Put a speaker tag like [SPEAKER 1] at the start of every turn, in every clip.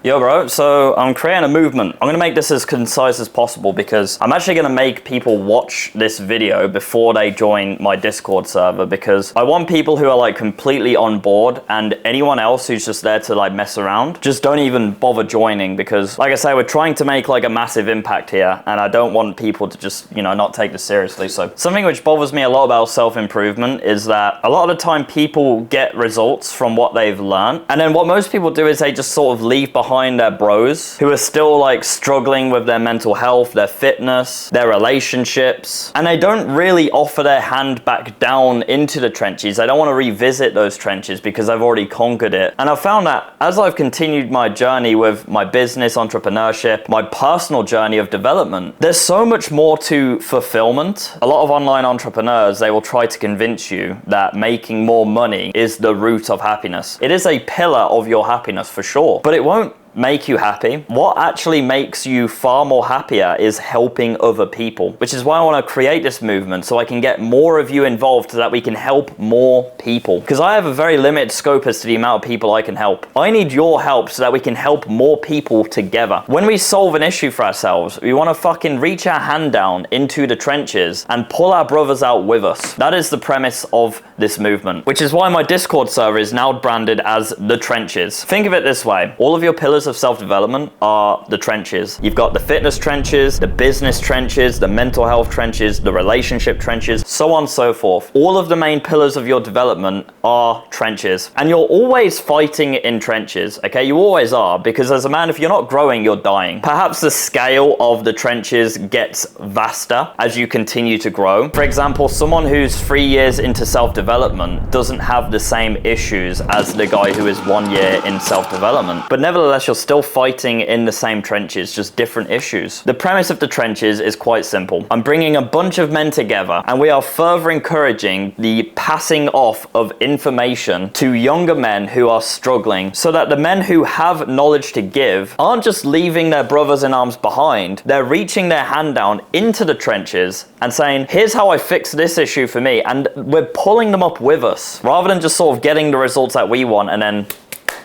[SPEAKER 1] Yo bro, so I'm creating a movement. I'm gonna make this as concise as possible because I'm actually gonna make people watch this video before they join my Discord server, because I want people who are like completely on board, and anyone else who's just there to like mess around, just don't even bother joining, because like I say, we're trying to make like a massive impact here, and I don't want people to just, you know, not take this seriously. So something which bothers me a lot about self-improvement is that a lot of the time people get results from what they've learned, and then what most people do is they just sort of leave behind their bros who are still like struggling with their mental health, their fitness, their relationships, and they don't really offer their hand back down into the trenches. They don't want to revisit those trenches because they've already conquered it. And I've found that as I've continued my journey with my business, entrepreneurship, my personal journey of development, there's so much more to fulfillment. A lot of online entrepreneurs, they will try to convince you that making more money is the root of happiness. It is a pillar of your happiness for sure, but it won't make you happy. What actually makes you far more happier is helping other people, which is why I want to create this movement, so I can get more of you involved so that we can help more people, because I have a very limited scope as to the amount of people I can help. I need your help so that we can help more people together. When we solve an issue for ourselves, we want to fucking reach our hand down into the trenches and pull our brothers out with us. That is the premise of this movement, which is why my Discord server is now branded as The Trenches. Think of it this way: all of your pillars of self-development are the trenches. You've got the fitness trenches, the business trenches, the mental health trenches, the relationship trenches, so on and so forth. All of the main pillars of your development are trenches, and you're always fighting in trenches, okay? You always are, because as a man, if you're not growing, you're dying. Perhaps the scale of the trenches gets vaster as you continue to grow. For example, someone who's 3 years into self-development doesn't have the same issues as the guy who is 1 year in self-development, but nevertheless, you're still fighting in the same trenches, just different issues. The premise of the trenches is quite simple. I'm bringing a bunch of men together, and we are further encouraging the passing off of information to younger men who are struggling, so that the men who have knowledge to give aren't just leaving their brothers in arms behind. They're reaching their hand down into the trenches and saying, here's how I fix this issue for me, and we're pulling them up with us, rather than just sort of getting the results that we want and then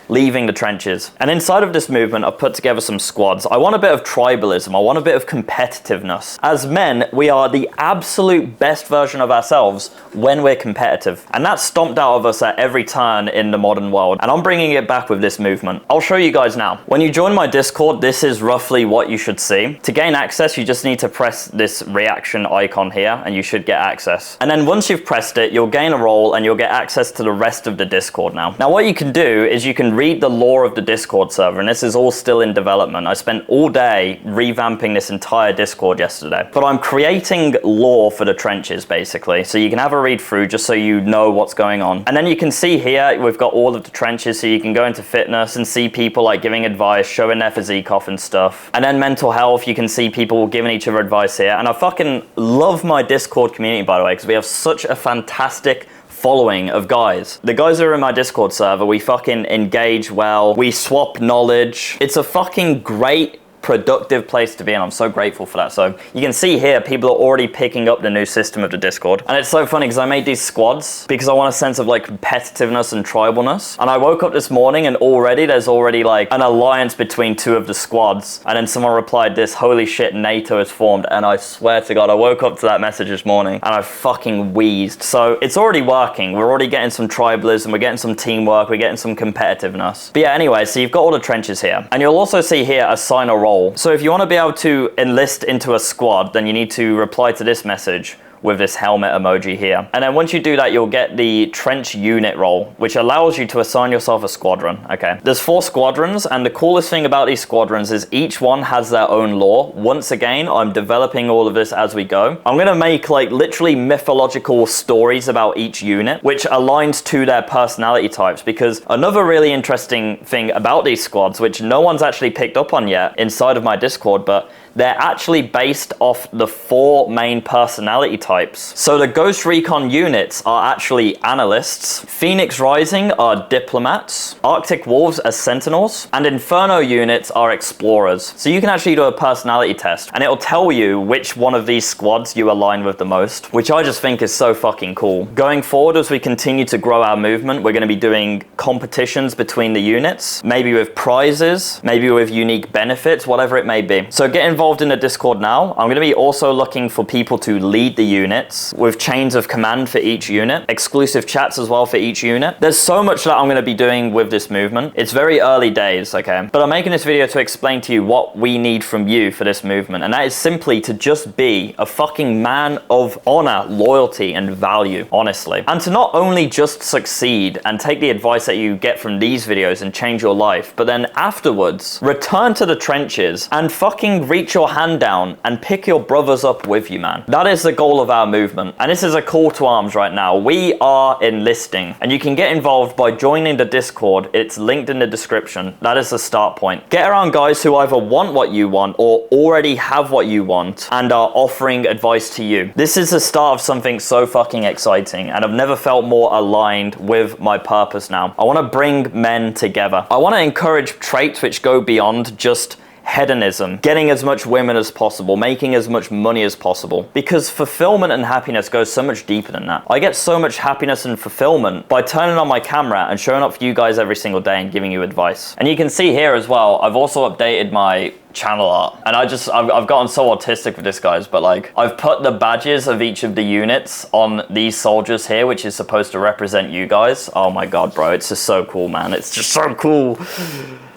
[SPEAKER 1] leaving the trenches. And inside of this movement, I've put together some squads. I want a bit of tribalism. I want a bit of competitiveness. As men, we are the absolute best version of ourselves when we're competitive. And that's stomped out of us at every turn in the modern world. And I'm bringing it back with this movement. I'll show you guys now. When you join my Discord, this is roughly what you should see. To gain access, you just need to press this reaction icon here, and you should get access. And then once you've pressed it, you'll gain a role and you'll get access to the rest of the Discord now. Now, what you can do is you can read the lore of the Discord server, and this is all still in development. I spent all day revamping this entire Discord yesterday, but I'm creating lore for the trenches basically, so you can have a read through just so you know what's going on. And then you can see here we've got all of the trenches, so you can go into fitness and see people like giving advice, showing their physique off and stuff. And then mental health, you can see people giving each other advice here. And I fucking love my Discord community, by the way, because we have such a fantastic following of guys. The guys who are in my Discord server, we fucking engage well, we swap knowledge. It's a fucking great, productive place to be, and I'm so grateful for that. So you can see here, people are already picking up the new system of the Discord. And it's so funny because I made these squads because I want a sense of like competitiveness and tribalness. And I woke up this morning and already there's already like an alliance between two of the squads. And then someone replied this, holy shit, NATO is formed. And I swear to God, I woke up to that message this morning and I fucking wheezed. So it's already working. We're already getting some tribalism, we're getting some teamwork, we're getting some competitiveness. But yeah, anyway, so you've got all the trenches here. And you'll also see here assign a role. So if you want to be able to enlist into a squad, then you need to reply to this message with this helmet emoji here. And then once you do that, you'll get the trench unit role, which allows you to assign yourself a squadron, okay? There's 4 squadrons, and the coolest thing about these squadrons is each one has their own lore. Once again, I'm developing all of this as we go. I'm gonna make like literally mythological stories about each unit, which aligns to their personality types, because another really interesting thing about these squads, which no one's actually picked up on yet inside of my Discord, but they're actually based off the 4 main personality types types. So the Ghost Recon units are actually analysts, Phoenix Rising are diplomats, Arctic Wolves are sentinels, and Inferno units are explorers. So you can actually do a personality test, and it'll tell you which one of these squads you align with the most, which I just think is so fucking cool. Going forward, as we continue to grow our movement, we're going to be doing competitions between the units, maybe with prizes, maybe with unique benefits, whatever it may be. So get involved in the Discord now. I'm going to be also looking for people to lead the units with chains of command for each unit, exclusive chats as well for each unit. There's so much that I'm going to be doing with this movement. It's very early days, okay? But I'm making this video to explain to you what we need from you for this movement, and that is simply to just be a fucking man of honor, loyalty, and value, honestly. And to not only just succeed and take the advice that you get from these videos and change your life, but then afterwards, return to the trenches and fucking reach your hand down and pick your brothers up with you, man. That is the goal of our movement. And this is a call to arms right now. We are enlisting, and you can get involved by joining the Discord. It's linked in the description. That is the start point. Get around guys who either want what you want or already have what you want and are offering advice to you. This is the start of something so fucking exciting, and I've never felt more aligned with my purpose now. I want to bring men together. I want to encourage traits which go beyond just hedonism, getting as much women as possible, making as much money as possible, because fulfillment and happiness goes so much deeper than that. I get so much happiness and fulfillment by turning on my camera and showing up for you guys every single day and giving you advice. And you can see here as well, I've also updated my channel art, and I've gotten so autistic with this, guys, but like I've put the badges of each of the units on these soldiers here, which is supposed to represent you guys. Oh my god, bro, it's just so cool, man. It's just so cool.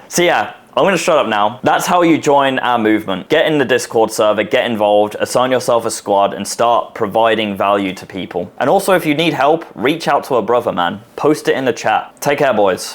[SPEAKER 1] So yeah, I'm going to shut up now. That's how you join our movement. Get in the Discord server, get involved, assign yourself a squad, and start providing value to people. And also, if you need help, reach out to a brother, man. Post it in the chat. Take care, boys.